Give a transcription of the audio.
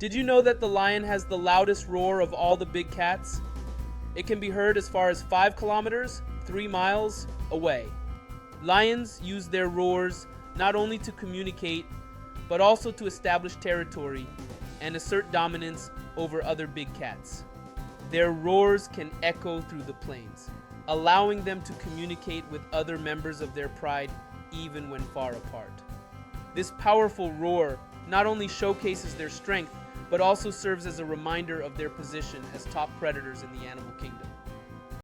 Did you know that the lion has the loudest roar of all the big cats? It can be heard as far as 5 kilometers, 3 miles away. Lions use their roars not only to communicate, but also to establish territory and assert dominance over other big cats. Their roars can echo through the plains, allowing them to communicate with other members of their pride even when far apart. This powerful roar not only showcases their strength, but also serves as a reminder of their position as top predators in the animal kingdom.